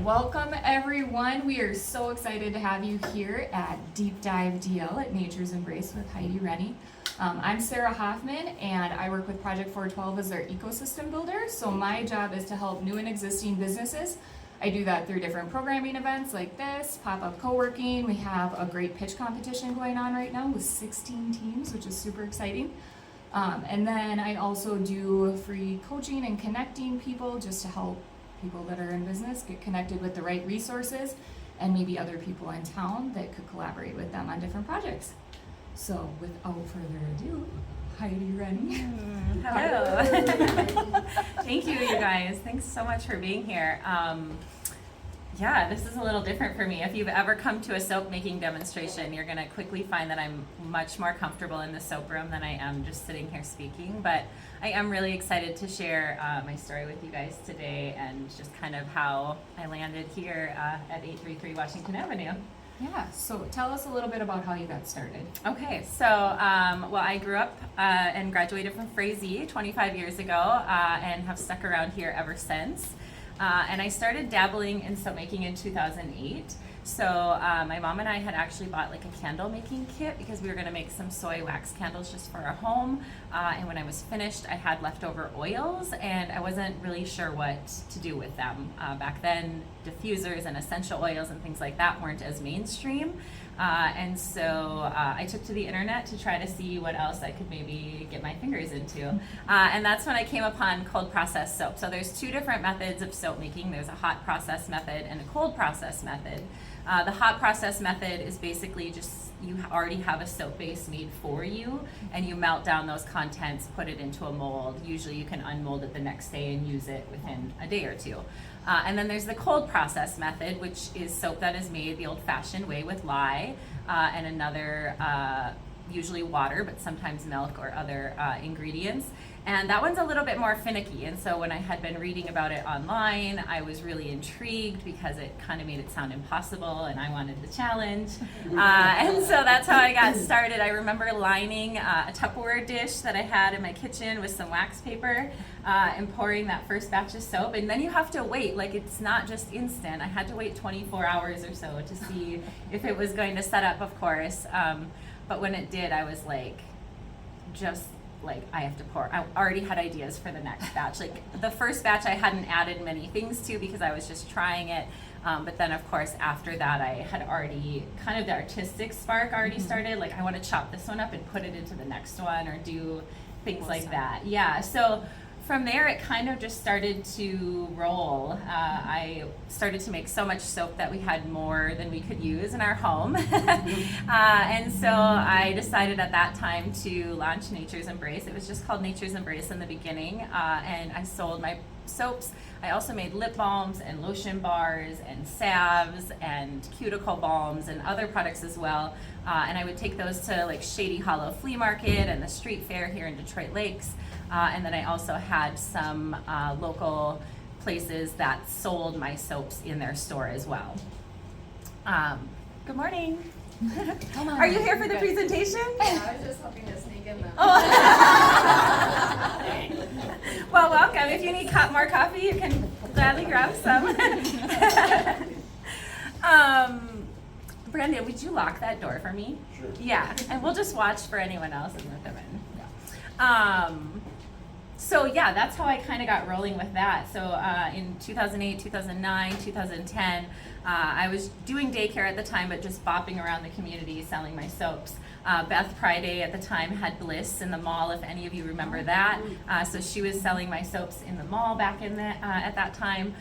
Welcome everyone. We are so excited to have you here at Deep Dive DL at Nature's Embrace with Heidi Renney. I'm Sarah Hoffman and I work with Project 412 as their ecosystem builder. So my job is to help new and existing businesses. I do that through different programming events like this, pop-up co-working. We have a great pitch competition going on right now with 16 teams, which is super exciting. And then I also do free coaching and connecting people just to help people that are in business get connected with the right resources and maybe other people in town that could collaborate with them on different projects. So without further ado, Heidi Renney. Hello. Thank you, you guys. Thanks so much for being here. Yeah, this is a little different for me. If you've ever come to a soap making demonstration, you're going to quickly find that I'm much more comfortable in the soap room than I am just sitting here speaking. But I am really excited to share my story with you guys today and just kind of how I landed here at 833 Washington Avenue. Yeah, so tell us a little bit about how you got started. Okay, so well, I grew up and graduated from Frazee 25 years ago and have stuck around here ever since. And I started dabbling in soap making in 2008. So my mom and I had actually bought like a candle making kit because we were going to make some soy wax candles just for our home. And when I was finished, I had leftover oils and I wasn't really sure what to do with them. Back then, diffusers and essential oils and things like that weren't as mainstream. And so I took to the internet to try to see what else I could maybe get my fingers into. And that's when I came upon cold process soap. So there's two different methods of soap making. There's a hot process method and a cold process method. The hot process method is basically just you already have a soap base made for you and you melt down those contents, put it into a mold. Usually you can unmold it the next day and use it within a day or two. And then there's the cold process method, which is soap that is made the old-fashioned way with lye and another, usually water, but sometimes milk or other ingredients. And that one's a little bit more finicky. And so when I had been reading about it online, I was really intrigued because it kind of made it sound impossible and I wanted the challenge. And so that's how I got started. I remember lining a Tupperware dish that I had in my kitchen with some wax paper and pouring that first batch of soap. And then you have to wait, like it's not just instant. I had to wait 24 hours or so to see if it was going to set up, of course. But when it did, I was like, I have to pour. I already had ideas for the next batch. Like the first batch I hadn't added many things to because I was just trying it. But then of course after that I had already kind of the artistic spark already started. Like I want to chop this one up and put it into the next one or do things like that. Yeah, so from there it kind of just started to roll. I started to make so much soap that we had more than we could use in our home. And so I decided at that time to launch Nature's Embrace. It was just called Nature's Embrace in the beginning. And I sold my soaps. I also made lip balms and lotion bars and salves and cuticle balms and other products as well. And I would take those to like Shady Hollow Flea Market and the street fair here in Detroit Lakes. And then I also had some local places that sold my soaps in their store as well. Good morning. Come on. Are you here for the presentation? Yeah, I was just hoping to sneak in them. Oh. Well, welcome. If you need more coffee, you can gladly grab some. Brandon, would you lock that door for me? Sure. Yeah, and we'll just watch for anyone else and let them in. So yeah, that's how I kind of got rolling with that. So in 2008, 2009, 2010, I was doing daycare at the time, but just bopping around the community selling my soaps. Beth Priday at the time had Bliss in the mall, if any of you remember that. So she was selling my soaps in the mall back in at that time.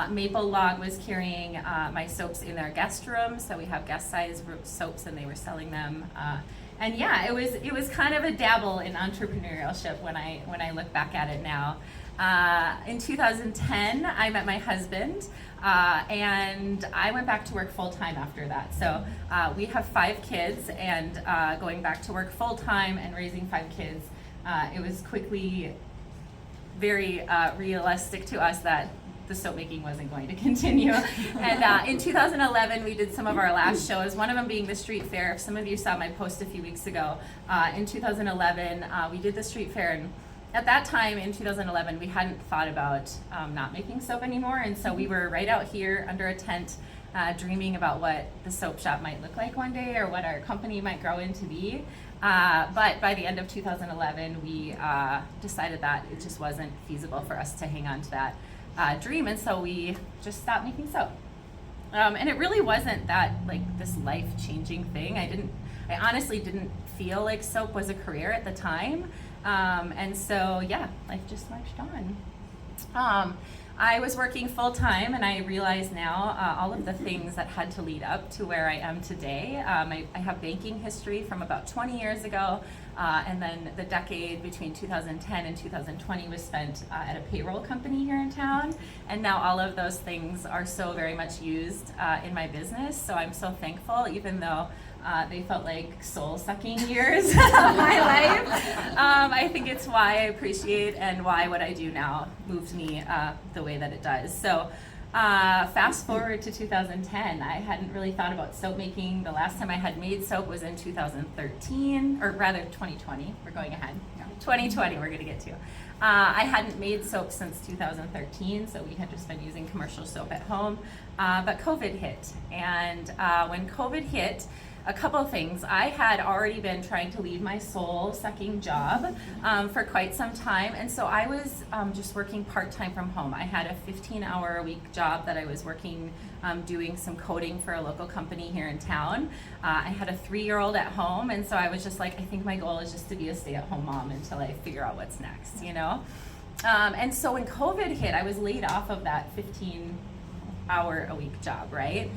Maple Log was carrying my soaps in their guest room, so we have guest size soaps and they were selling them. And yeah, it was kind of a dabble in entrepreneurship when I look back at it now. In 2010, I met my husband, and I went back to work full time after that. So we have 5 kids, and going back to work full time and raising 5 kids, it was quickly very realistic to us that the soap making wasn't going to continue. And in 2011, we did some of our last shows, one of them being the street fair. If some of you saw my post a few weeks ago, in 2011, we did the street fair, and at that time in 2011, we hadn't thought about not making soap anymore, and so we were right out here under a tent dreaming about what the soap shop might look like one day or what our company might grow into be. But by the end of 2011, we decided that it just wasn't feasible for us to hang on to that dream, and so we just stopped making soap. And it really wasn't that like this life-changing thing. I honestly didn't feel like soap was a career at the time. And so, yeah, life just marched on. I was working full time, and I realize now all of the things that had to lead up to where I am today. I have banking history from about 20 years ago, and then the decade between 2010 and 2020 was spent at a payroll company here in town. And now all of those things are so very much used in my business. So I'm so thankful, even though they felt like soul-sucking years of my life. I think it's why I appreciate and why what I do now moves me the way that it does. So fast forward to 2010, I hadn't really thought about soap making. The last time I had made soap was in 2013, or rather 2020. We're going ahead. 2020 we're going to get to. I hadn't made soap since 2013, so we had just been using commercial soap at home. But COVID hit, and when COVID hit, a couple of things. I had already been trying to leave my soul-sucking job for quite some time, and so I was just working part-time from home. I had a 15-hour-a-week job that I was working doing some coding for a local company here in town. I had a 3-year-old at home, and so I was just like, I think my goal is just to be a stay-at-home mom until I figure out what's next, you know? And so when COVID hit, I was laid off of that 15-hour-a-week job, right?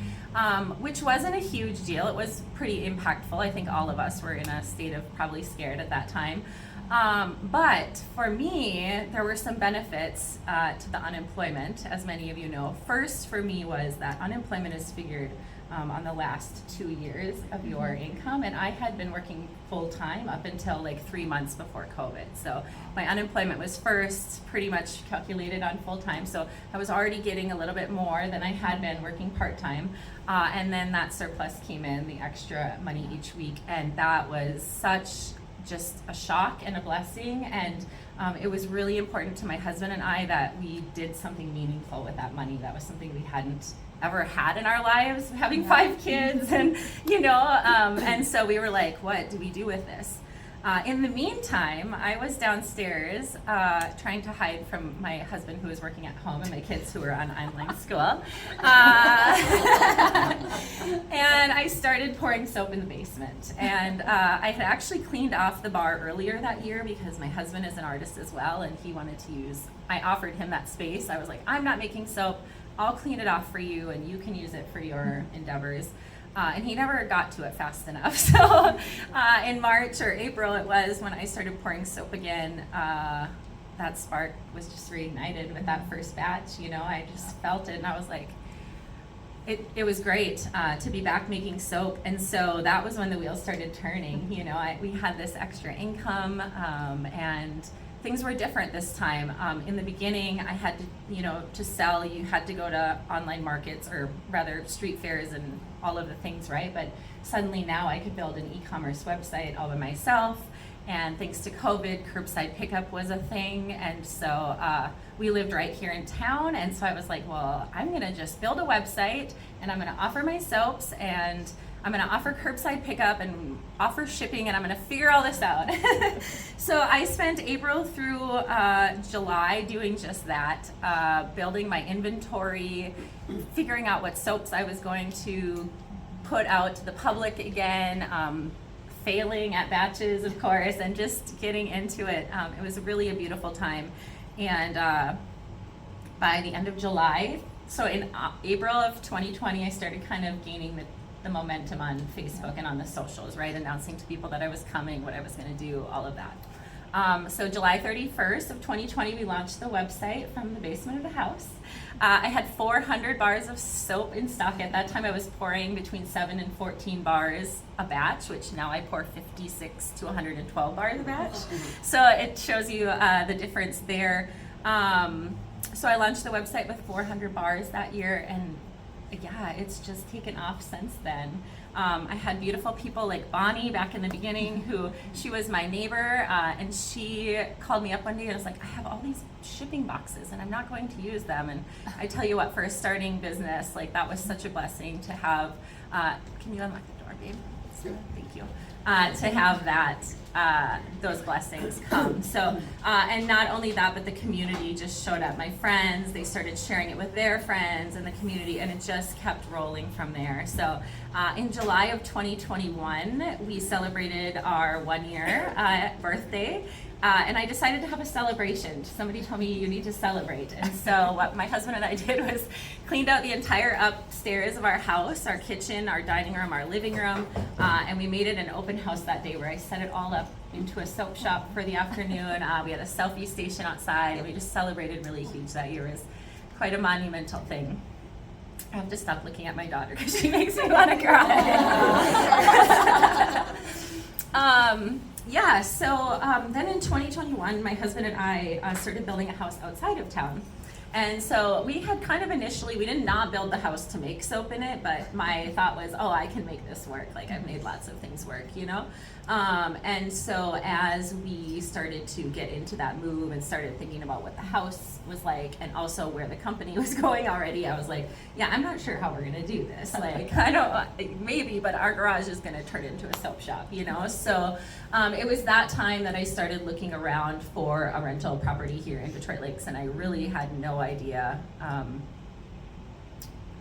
Which wasn't a huge deal. It was pretty impactful. I think all of us were in a state of probably scared at that time. But for me, there were some benefits to the unemployment, as many of you know. First, for me, was that unemployment is figured on the last 2 years of your income, and I had been working full-time up until like 3 months before COVID. So my unemployment was first pretty much calculated on full-time, so I was already getting a little bit more than I had been working part-time, and then that surplus came in, the extra money each week, and that was such just a shock and a blessing, and it was really important to my husband and I that we did something meaningful with that money. That was something we hadn't ever had in our lives, having 5 kids, and and so we were like, what do we do with this? In the meantime, I was downstairs trying to hide from my husband, who was working at home, and my kids, who were on online school. And I started pouring soap in the basement. And I had actually cleaned off the bar earlier that year because my husband is an artist as well, and he wanted to I offered him that space. I was like, I'm not making soap. I'll clean it off for you, and you can use it for your endeavors. And he never got to it fast enough. So in March or April it was when I started pouring soap again. That spark was just reignited with that first batch. I just felt it, and I was like, it was great to be back making soap. And so that was when the wheels started turning. We had this extra income, and things were different this time. In the beginning, I had to, to sell, you had to go to online markets, or rather street fairs and all of the things, right? But suddenly now I could build an e-commerce website all by myself. And thanks to COVID, curbside pickup was a thing. And so we lived right here in town. And so I was like, well, I'm gonna just build a website, and I'm gonna offer my soaps, and I'm gonna offer curbside pickup and offer shipping, and I'm gonna figure all this out. So I spent April through July doing just that, building my inventory, figuring out what soaps I was going to put out to the public again, failing at batches, of course, and just getting into it. It was really a beautiful time. And by the end of July, so in April of 2020, I started kind of gaining the momentum on Facebook and on the socials, right? Announcing to people that I was coming, what I was gonna do, all of that. So July 31st of 2020, we launched the website from the basement of the house. I had 400 bars of soap in stock. At that time, I was pouring between 7 and 14 bars a batch, which now I pour 56 to 112 bars a batch. So it shows you the difference there. So I launched the website with 400 bars that year, and yeah, it's just taken off since then. I had beautiful people like Bonnie back in the beginning, she was my neighbor, and she called me up one day and was like, I have all these shipping boxes and I'm not going to use them. And I tell you what, for a starting business, like that was such a blessing to have, can you unlock the door, babe? Thank you. To have those blessings come. So, and not only that, but the community just showed up. My friends, they started sharing it with their friends and the community, and it just kept rolling from there. So, in July of 2021, we celebrated our 1 year birthday. And I decided to have a celebration. Somebody told me you need to celebrate. And so what my husband and I did was cleaned out the entire upstairs of our house, our kitchen, our dining room, our living room, and we made it an open house that day where I set it all up into a soap shop for the afternoon. We had a selfie station outside, and we just celebrated really huge that year. It was quite a monumental thing. I have to stop looking at my daughter because she makes me want to cry. Then in 2021, my husband and I started building a house outside of town. And so we had kind of initially, we did not build the house to make soap in it, but my thought was, oh, I can make this work. Like I've made lots of things work, you know? And so as we started to get into that move and started thinking about what the house was like and also where the company was going already, I was like, yeah, I'm not sure how we're gonna do this. Like, I don't, maybe, but our garage is gonna turn into a soap shop, you know? So it was that time that I started looking around for a rental property here in Detroit Lakes, and I really had no idea.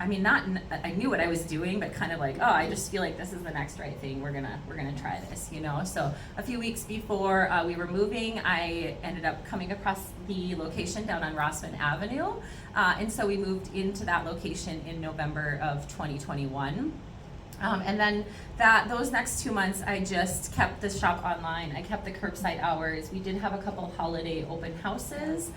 I knew what I was doing, but kind of like, oh, I just feel like this is the next right thing. We're gonna try this, you know. So a few weeks before we were moving, I ended up coming across the location down on Rossman Avenue, and so we moved into that location in November of 2021. And then those next 2 months, I just kept the shop online. I kept the curbside hours. We did have a couple holiday open houses,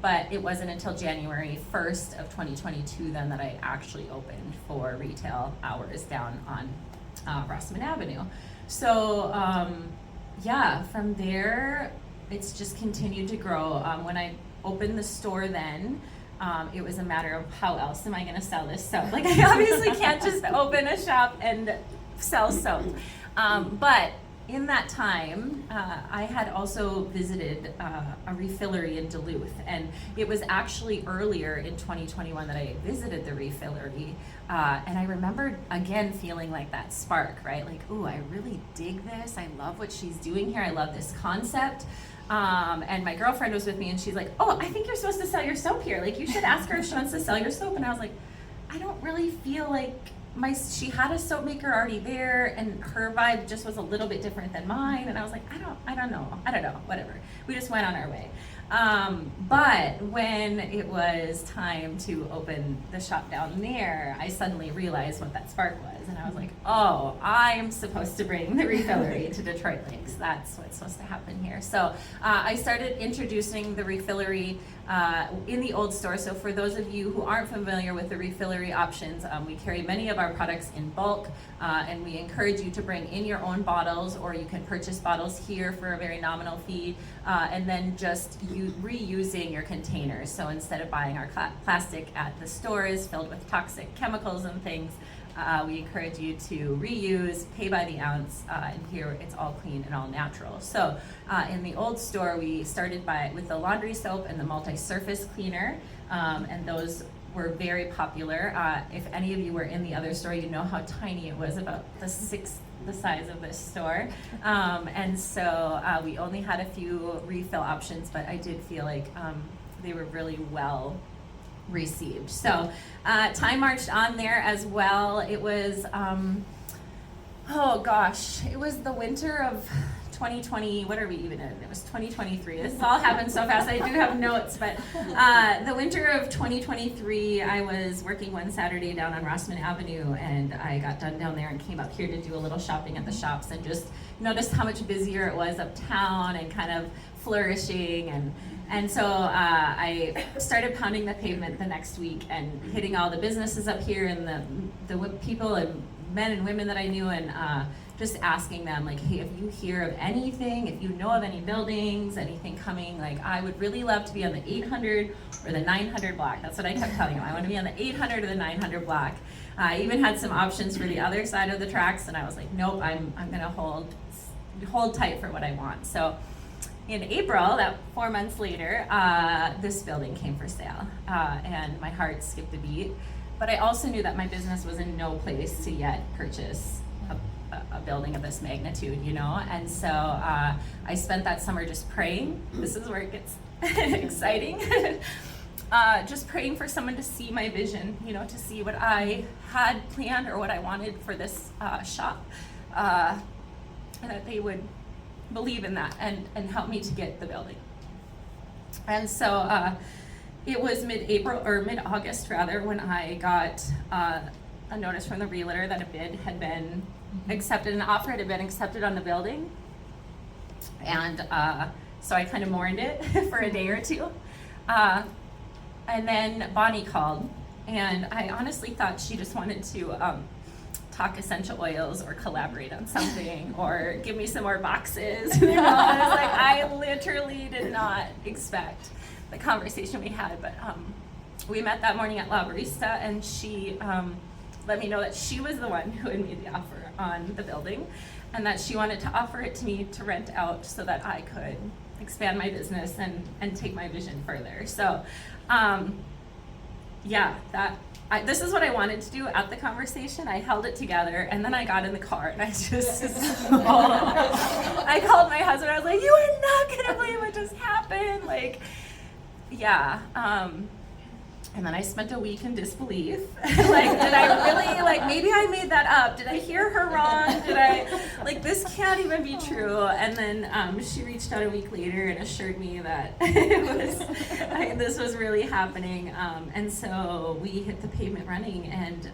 but it wasn't until January 1st of 2022 then that I actually opened for retail hours down on Rossman Avenue. So from there, it's just continued to grow. When I opened the store then, it was a matter of how else am I going to sell this soap? Like I obviously can't just open a shop and sell soap. But in that time, I had also visited a refillery in Duluth, and it was actually earlier in 2021 that I visited the refillery, and I remember again feeling like that spark, right? Like, ooh, I really dig this. I love what she's doing here. I love this concept. And my girlfriend was with me, and she's like, oh, I think you're supposed to sell your soap here. Like, you should ask her if she wants to sell your soap. And I was like, I don't really feel like she had a soap maker already there, and her vibe just was a little bit different than mine. And I was like, I don't know, whatever. We just went on our way. But when it was time to open the shop down there, I suddenly realized what that spark was. And I was like, oh, I'm supposed to bring the refillery to Detroit Lakes. That's what's supposed to happen here. So I started introducing the refillery in the old store. So for those of you who aren't familiar with the refillery options, we carry many of our products in bulk, and we encourage you to bring in your own bottles, or you can purchase bottles here for a very nominal fee, and then just reusing your containers. So instead of buying our plastic at the stores filled with toxic chemicals and things, we encourage you to reuse, pay by the ounce, and here it's all clean and all natural. So in the old store, we started with the laundry soap and the multi-surface cleaner, and those were very popular. If any of you were in the other store, you know how tiny it was, about the size of this store. And so we only had a few refill options, but I did feel like they were really well received. So time marched on there as well. It was, it was the winter of 2020, what are we even in? It was 2023. This all happened so fast. I do have notes, but the winter of 2023, I was working one Saturday down on Rossman Avenue, and I got done down there and came up here to do a little shopping at the shops, and just noticed how much busier it was uptown and kind of flourishing. And so I started pounding the pavement the next week and hitting all the businesses up here and the people and men and women that I knew, and just asking them like, hey, if you hear of anything, if you know of any buildings, anything coming, like I would really love to be on the 800 or the 900 block. That's what I kept telling them. I want to be on the 800 or the 900 block. I even had some options for the other side of the tracks, and I was like, nope, I'm gonna hold tight for what I want. So in April, that 4 months later, this building came for sale, and my heart skipped a beat. But I also knew that my business was in no place to yet purchase a building of this magnitude, you know? And so I spent that summer just praying. This is where it gets exciting. Just praying for someone to see my vision, you know, to see what I had planned or what I wanted for this shop, and that they would believe in that and help me to get the building. And so it was mid-August rather, when I got a notice from the realtor that a bid had been accepted, an offer had been accepted on the building. And so I kind of mourned it for a day or two. And then Bonnie called, and I honestly thought she just wanted to talk essential oils or collaborate on something or give me some more boxes. You know, I was like, I literally did not expect the conversation we had, but we met that morning at La Barista, and she let me know that she was the one who had made the offer on the building, and that she wanted to offer it to me to rent out so that I could expand my business and take my vision further. So this is what I wanted to do at the conversation. I held it together, and then I got in the car, and I just I called my husband. I was like, you are not gonna believe what just happened. Like, yeah. And then I spent a week in disbelief. Like, did I really, like, maybe I made that up. Did I hear her wrong? Did I, like, this can't even be true. And then she reached out a week later and assured me that this was really happening. And so we hit the pavement running. And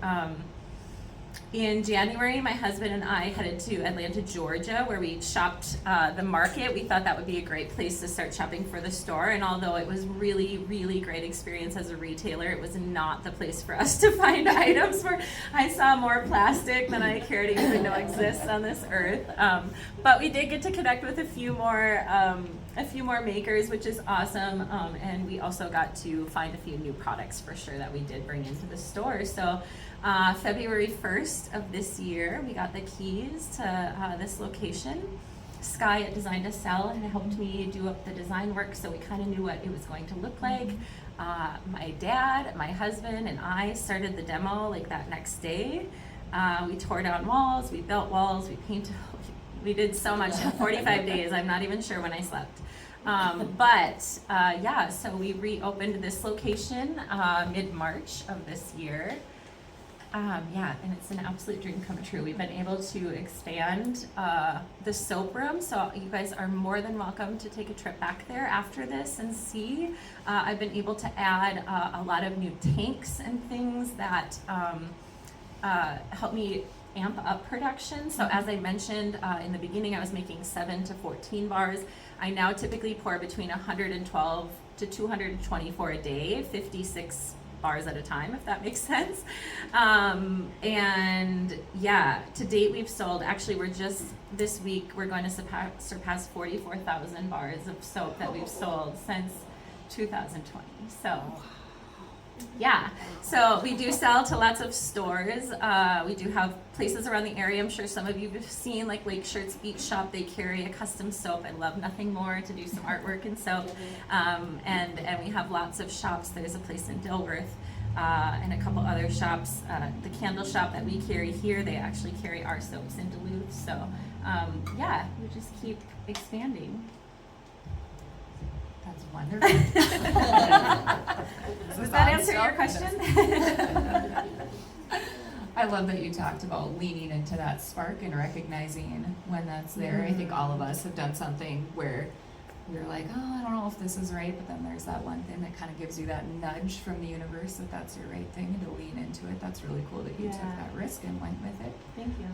in January, my husband and I headed to Atlanta, Georgia, where we shopped the market. We thought that would be a great place to start shopping for the store. And although it was really, really great experience as a retailer, it was not the place for us to find items where I saw more plastic than I cared to even know exists on this earth. But we did get to connect with a few more makers, which is awesome. And we also got to find a few new products for sure that we did bring into the store. So February 1st of this year, we got the keys to this location. Sky at Design to Sell had helped me do up the design work, so we kind of knew what it was going to look like. My dad, my husband, and I started the demo like that next day. We tore down walls, we built walls, we painted, we did so much in 45 days. I'm not even sure when I slept. So we reopened this location mid-March of this year. And it's an absolute dream come true. We've been able to expand the soap room, so you guys are more than welcome to take a trip back there after this and see. I've been able to add a lot of new tanks and things that help me amp up production. So as I mentioned in the beginning, I was making 7 to 14 bars. I now typically pour between 112 to 224 a day, 56 bars at a time, if that makes sense. To date we've sold, actually we're just, this week we're going to surpass 44,000 bars of soap that we've sold since 2020. So yeah, so we do sell to lots of stores. We do have places around the area. I'm sure some of you have seen, like Lake Shirts Beach Shop. They carry a custom soap. I love nothing more to do some artwork in soap. And we have lots of shops. There's a place in Dilworth and a couple other shops. The candle shop that we carry here, they actually carry our soaps in Duluth. So we just keep expanding. That's wonderful. Does that answer your question? I love that you talked about leaning into that spark and recognizing when that's there. I think all of us have done something where we were like, oh, I don't know if this is right, but then there's that one thing that kind of gives you that nudge from the universe that that's your right thing and to lean into it. That's really cool that you took that risk and went with it. Thank you.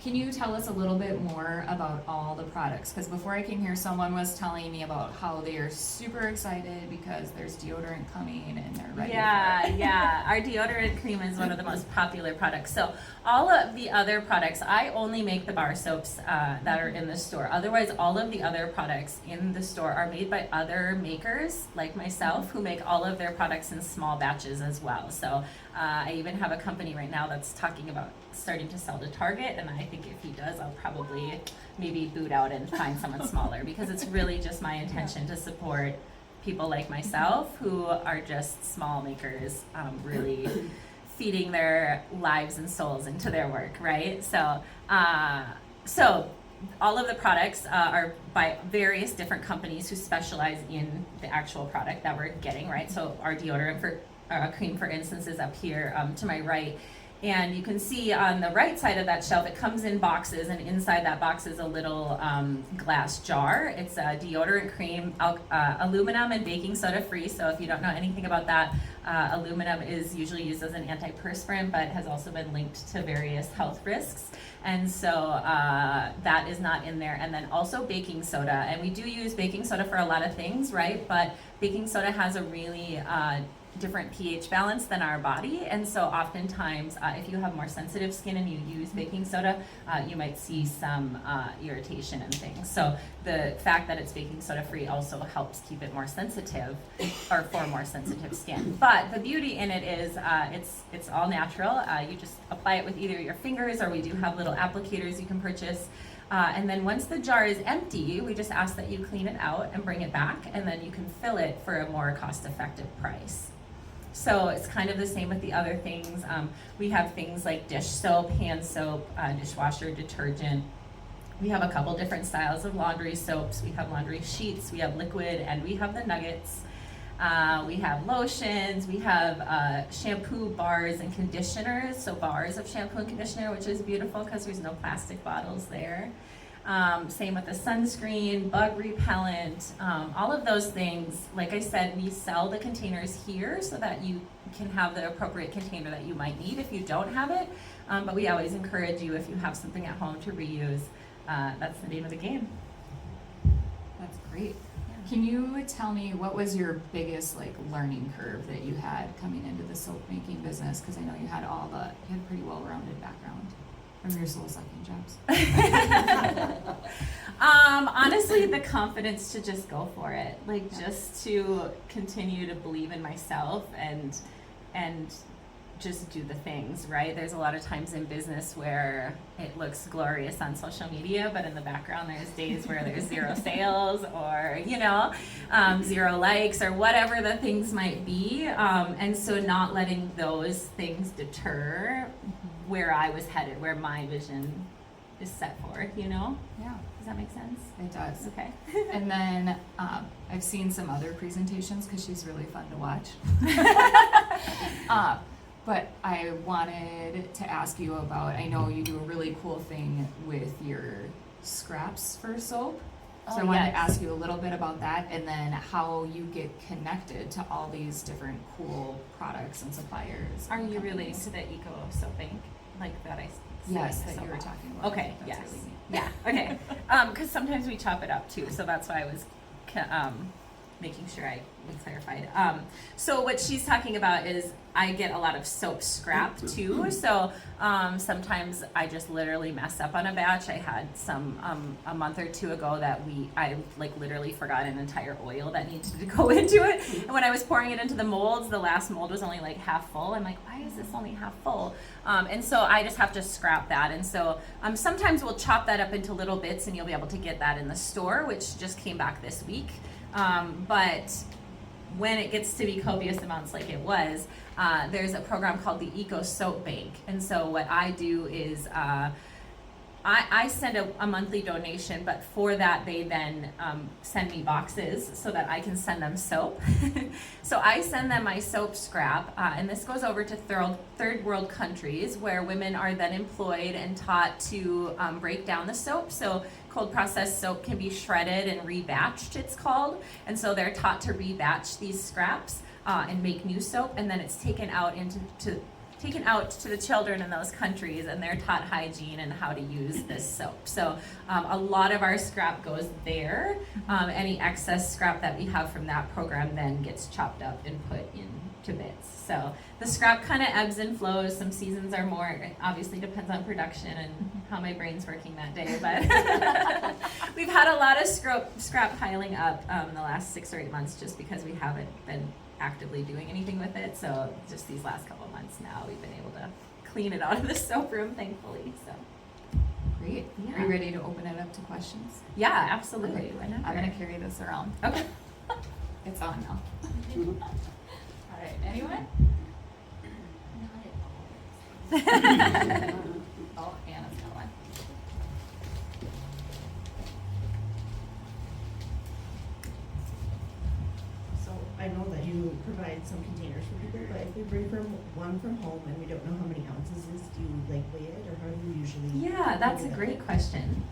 Can you tell us a little bit more about all the products? Because before I came here, someone was telling me about how they are super excited because there's deodorant coming and they're ready for it. Yeah. Our deodorant cream is one of the most popular products. So all of the other products, I only make the bar soaps that are in the store. Otherwise, all of the other products in the store are made by other makers like myself who make all of their products in small batches as well. So I even have a company right now that's talking about starting to sell to Target, and I think if he does, I'll probably maybe boot out and find someone smaller, because it's really just my intention to support people like myself who are just small makers, really feeding their lives and souls into their work, right? So all of the products are by various different companies who specialize in the actual product that we're getting, right? So our deodorant cream, for instance, is up here to my right. And you can see on the right side of that shelf, it comes in boxes, and inside that box is a little glass jar. It's a deodorant cream, aluminum and baking soda free. So if you don't know anything about that, aluminum is usually used as an antiperspirant, but has also been linked to various health risks. And so that is not in there. And then also baking soda. And we do use baking soda for a lot of things, right? But baking soda has a really different pH balance than our body, and so oftentimes if you have more sensitive skin and you use baking soda, you might see some irritation and things. So the fact that it's baking soda free also helps keep it more sensitive, or for more sensitive skin. But the beauty in it is it's all natural. You just apply it with either your fingers, or we do have little applicators you can purchase. And then once the jar is empty, we just ask that you clean it out and bring it back, and then you can fill it for a more cost-effective price. So it's kind of the same with the other things. We have things like dish soap, hand soap, dishwasher detergent. We have a couple different styles of laundry soaps. We have laundry sheets, we have liquid, and we have the nuggets. We have lotions, we have shampoo bars and conditioners. So bars of shampoo and conditioner, which is beautiful because there's no plastic bottles there. Same with the sunscreen, bug repellent, all of those things. Like I said, we sell the containers here so that you can have the appropriate container that you might need if you don't have it. But we always encourage you, if you have something at home, to reuse. That's the name of the game. That's great. Can you tell me what was your biggest learning curve that you had coming into the soap making business? Because I know you had you had a pretty well-rounded background from your soul sucking jobs. Honestly, the confidence to just go for it, just to continue to believe in myself and just do the things, right? There's a lot of times in business where it looks glorious on social media, but in the background there's days where there's 0 sales, or 0 likes, or whatever the things might be, and so not letting those things deter where I was headed, where my vision is set for, Yeah. Does that make sense? It does. Okay. And then I've seen some other presentations because she's really fun to watch. But I wanted to ask you about, I know you do a really cool thing with your scraps for soap. So I wanted to ask you a little bit about that, and then how you get connected to all these different cool products and suppliers. Are and you relating companies. to the Eco Soap Bank? Like that I Yes, said that you were off? talking about. Okay, That's yes. really neat. Yeah, okay. Because sometimes we chop it up too, so that's why I was making sure we clarified. So what she's talking about is I get a lot of soap scrap too. So sometimes I just literally mess up on a batch. I had some a month or two ago that I literally forgot an entire oil that needed to go into it. And when I was pouring it into the molds, the last mold was only half full. I'm like, why is this only half full? And so I just have to scrap that. And so sometimes we'll chop that up into little bits, and you'll be able to get that in the store, which just came back this week. But when it gets to be copious amounts like it was, there's a program called the Eco Soap Bank. And so what I do is I send a monthly donation, but for that they then send me boxes so that I can send them soap. So I send them my soap scrap, and this goes over to third world countries where women are then employed and taught to break down the soap. So cold processed soap can be shredded and rebatched, it's called, and so they're taught to rebatch these scraps and make new soap, and then it's taken out to the children in those countries, and they're taught hygiene and how to use this soap. So a lot of our scrap goes there. Any excess scrap that we have from that program then gets chopped up and put into bits. So the scrap kind of ebbs and flows. Some seasons are more, it obviously depends on production and how my brain's working that day, but we've had a lot of scrap piling up the last 6 or 8 months just because we haven't been actively doing anything with it. So just these last couple months now we've been able to clean it out of the soap room, thankfully. So Great. Yeah. Are you ready to open it up to questions? yeah, absolutely. Okay. Why not? I'm gonna carry this around. Okay. It's on now. All right, anyone? Oh, Anna's got one. So I know that you provide some containers for people, but if we bring one from home and we don't know how many ounces it is, do you like weigh it, or how do you usually? Yeah, that's a do that? great question.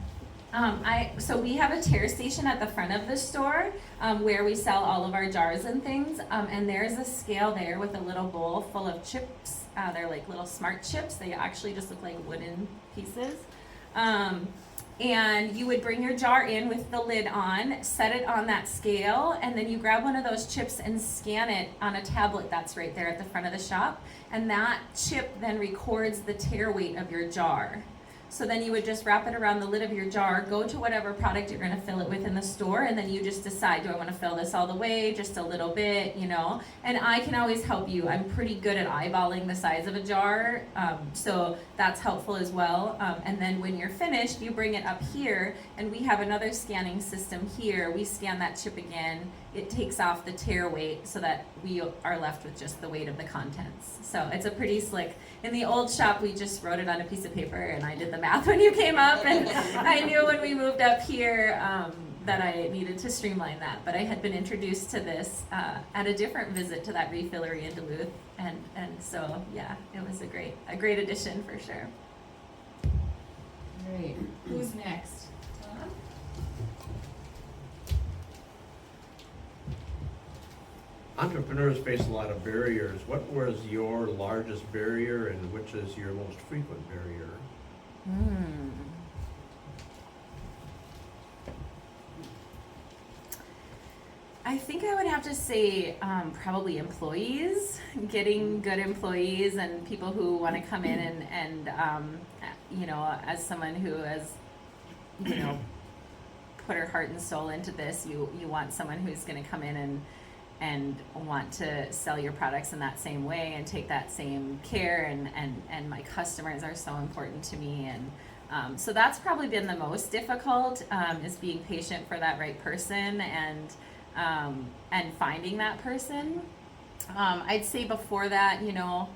So we have a tear station at the front of the store where we sell all of our jars and things, and there's a scale there with a little bowl full of chips. They're like little smart chips. They actually just look like wooden pieces. And you would bring your jar in with the lid on, set it on that scale, and then you grab one of those chips and scan it on a tablet that's right there at the front of the shop, and that chip then records the tear weight of your jar. So then you would just wrap it around the lid of your jar, go to whatever product you're gonna fill it with in the store, and then you just decide, do I wanna fill this all the way, just a little bit, you know? And I can always help you. I'm pretty good at eyeballing the size of a jar, so that's helpful as well. And then when you're finished, you bring it up here, and we have another scanning system here. We scan that chip again. It takes off the tear weight so that we are left with just the weight of the contents. So it's a pretty slick. In the old shop, we just wrote it on a piece of paper, and I did the math when you came up, and I knew when we moved up here that I needed to streamline that. But I had been introduced to this at a different visit to that refillery in Duluth, and so yeah, it was a great addition for sure. All right, who's next? Tom? Entrepreneurs face a lot of barriers. What was your largest barrier, and which is your most frequent barrier? I think I would have to say probably employees, getting good employees and people who want to come in and you know, as someone who has, you know, put her heart and soul into this, you want someone who's going to come in and want to sell your products in that same way and take that same care, and my customers are so important to me, and so that's probably been the most difficult, is being patient for that right person and finding that person. I'd say before that, you know,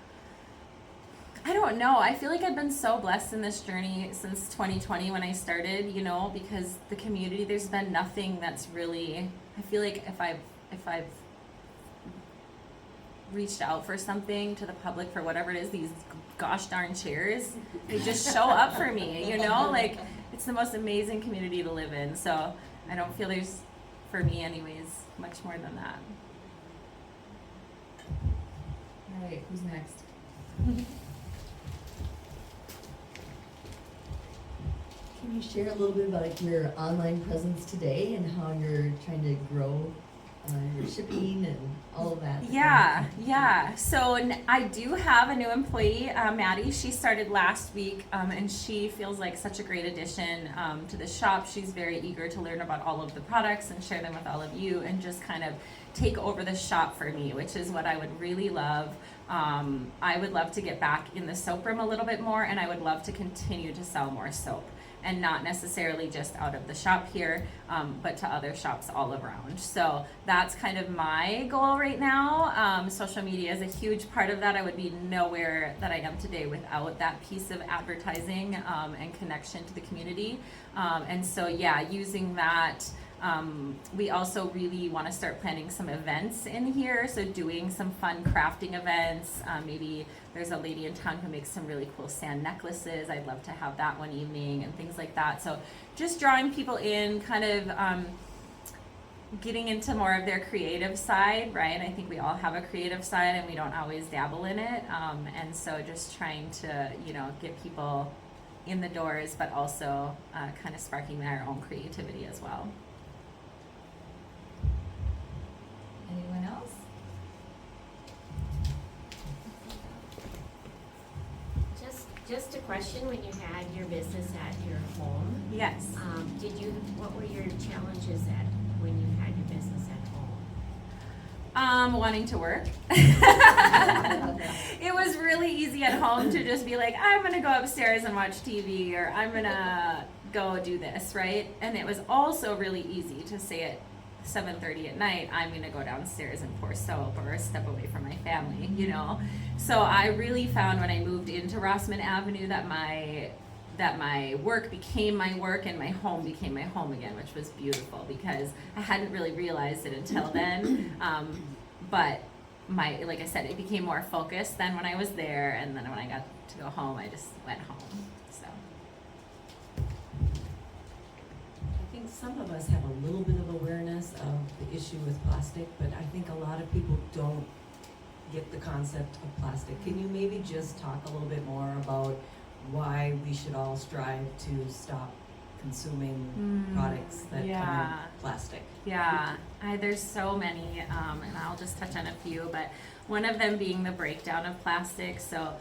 I don't know. I feel like I've been so blessed in this journey since 2020 when I started, you know, because the community, there's been nothing that's really, I feel like if I've reached out for something to the public for whatever it is, these gosh darn chairs, they just show up for me, you know, like it's the most amazing community to live in. So I don't feel there's, for me anyways, much more than that. All right, who's next? Can you share a little bit about your online presence today and how you're trying to grow your shipping and all of that? Yeah. So I do have a new employee, Maddie. She started last week, and she feels like such a great addition to the shop. She's very eager to learn about all of the products and share them with all of you, and just kind of take over the shop for me, which is what I would really love. I would love to get back in the soap room a little bit more, and I would love to continue to sell more soap. and not necessarily just out of the shop here, but to other shops all around. So that's kind of my goal right now. Social media is a huge part of that. I would be nowhere that I am today without that piece of advertising and connection to the community. And so, yeah, using that. We also really want to start planning some events in here, so doing some fun crafting events. Maybe there's a lady in town who makes some really cool sand necklaces. I'd love to have that one evening and things like that. So just drawing people in, kind of getting into more of their creative side, right? I think we all have a creative side and we don't always dabble in it. And so just trying to, get people in the doors, but also kind of sparking their own creativity as well. Anyone else? Just a question, when you had your business at your home, Yes. what were your challenges when you had your business at home? Wanting to work. It was really easy at home to just be like, I'm gonna go upstairs and watch TV, or I'm gonna go do this, right? And it was also really easy to say at 7:30 at night, I'm gonna go downstairs and pour soap or step away from my family, So I really found when I moved into Rossman Avenue that my work became my work and my home became my home again, which was beautiful because I hadn't really realized it until then. But like I said, it became more focused than when I was there, and then when I got to go home, I just went home. So I think some of us have a little bit of awareness of the issue with plastic, but I think a lot of people don't get the concept of plastic. Can you maybe just talk a little bit more about why we should all strive to stop consuming products that come in plastic? Yeah, there's so many, and I'll just touch on a few, but one of them being the breakdown of plastic. So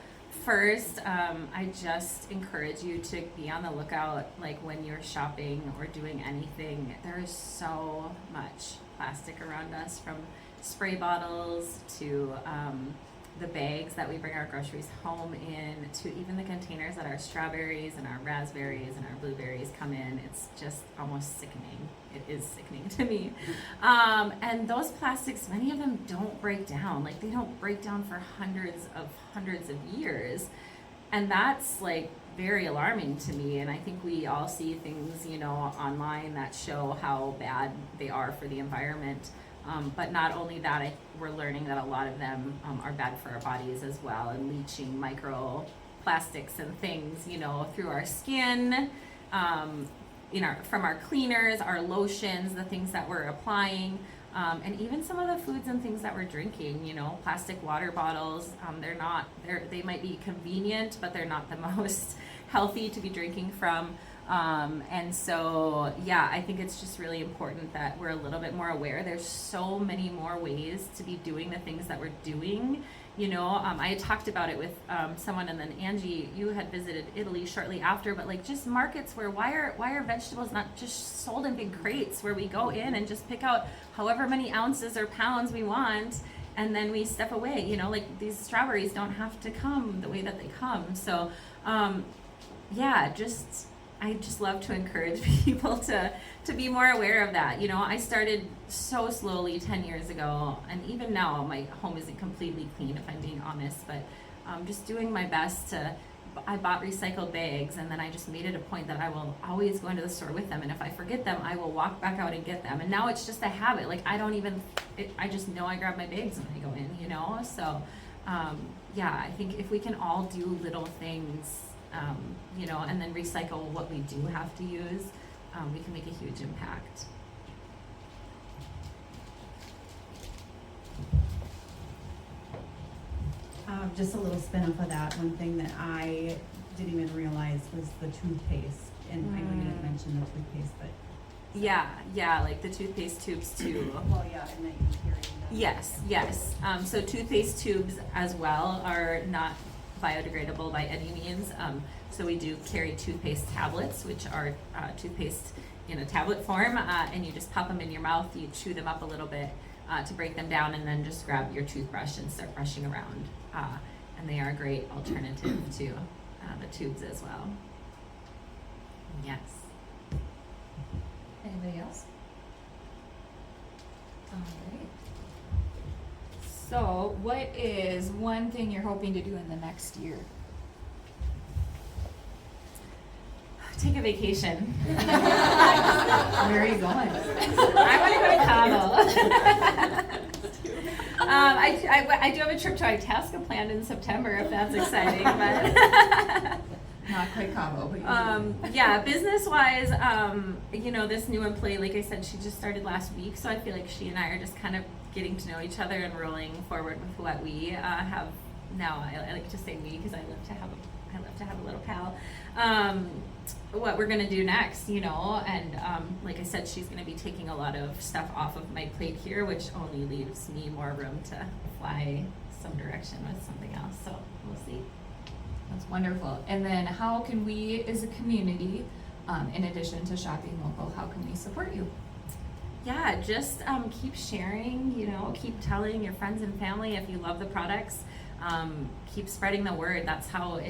first, I just encourage you to be on the lookout, like when you're shopping or doing anything. There is so much plastic around us, from spray bottles to the bags that we bring our groceries home in, to even the containers that our strawberries and our raspberries and our blueberries come in. It's just almost sickening. It is sickening to me. And those plastics, many of them don't break down. Like, they don't break down for hundreds of years. And that's like very alarming to me. And I think we all see things, online that show how bad they are for the environment. But not only that, we're learning that a lot of them are bad for our bodies as well, and leaching microplastics and things, through our skin, from our cleaners, our lotions, the things that we're applying, and even some of the foods and things that we're drinking. Plastic water bottles. They might be convenient, but they're not the most healthy to be drinking from. And so, yeah, I think it's just really important that we're a little bit more aware. There's so many more ways to be doing the things that we're doing. I had talked about it with someone, and then Angie, you had visited Italy shortly after, but like just markets where why are vegetables not just sold in big crates where we go in and just pick out however many ounces or pounds we want, and then we step away. Like these strawberries don't have to come the way that they come. So, I just love to encourage people to be more aware of that. I started so slowly 10 years ago, and even now my home isn't completely clean, if I'm being honest, but just doing my best I bought recycled bags, and then I just made it a point that I will always go into the store with them, and if I forget them, I will walk back out and get them. And now it's just a habit. Like, I just know I grab my bags when I go in, So, I think if we can all do little things, and then recycle what we do have to use, we can make a huge impact. Just a little spin off of that, one thing that I didn't even realize was the toothpaste. And I know you didn't mention the toothpaste, but Yeah, like the toothpaste tubes too. well, yeah, and that you carry them. Yes. So toothpaste tubes as well are not biodegradable by any means. So we do carry toothpaste tablets, which are toothpaste in a tablet form, and you just pop them in your mouth, you chew them up a little bit to break them down, and then just grab your toothbrush and start brushing around. And they are a great alternative to the tubes as well. Yes. Anybody else? All right. So, what is one thing you're hoping to do in the next year? Take a vacation. Where are you going? I want to go to Cabo. I do have a trip to Itasca planned in September, if that's exciting. But Not quite Cabo, but you yeah, business-wise, this new employee, like I said, she just started last week, so I feel like she and I are just kind of getting to know each other and rolling forward with what we have now. I like to say we because I love to have a little pal. What we're gonna do next, and like I said, she's gonna be taking a lot of stuff off of my plate here, which only leaves me more room to fly some direction with something else. So we'll see. That's wonderful. And then how can we as a community, in addition to shopping local, how can we support you? Yeah, just keep sharing, keep telling your friends and family if you love the products. Keep spreading the word. That's how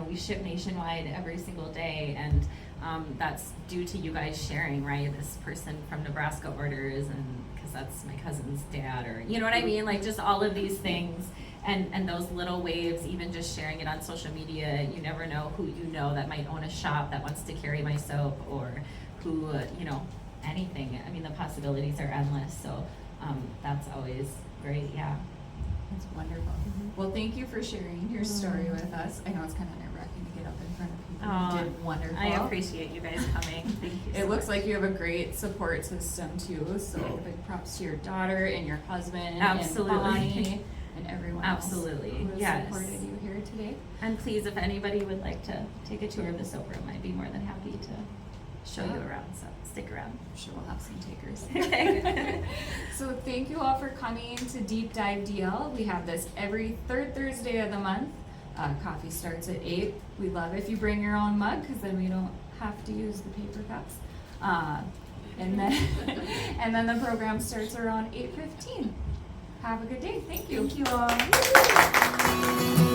we ship nationwide every single day, and that's due to you guys sharing, right? This person from Nebraska orders, and because that's my cousin's dad, or you know what I mean? Like just all of these things, and those little waves, even just sharing it on social media. You never know who that might own a shop that wants to carry my soap, or who, anything. I mean, the possibilities are endless, so that's always great, yeah. That's wonderful. Well, thank you for sharing your story with us. I know it's kind of nerve-wracking to get up in front of people. You did wonderful. I appreciate you guys coming. Thank you so It looks much. like you have a great support system too, so big props to your daughter and your husband Absolutely. and Bonnie and everyone Absolutely, else who yes. supported you here today. And please, if anybody would like to take a tour of the soap room, I'd be more than happy to show you around, so stick around. I'm sure we'll have some takers. Okay. So thank you all for coming to Deep Dive DL. We have this every third Thursday of the month. Coffee starts at 8. We love if you bring your own mug because then we don't have to use the paper cups. And then the program starts around 8:15. Have a good day. Thank you. Thank you all.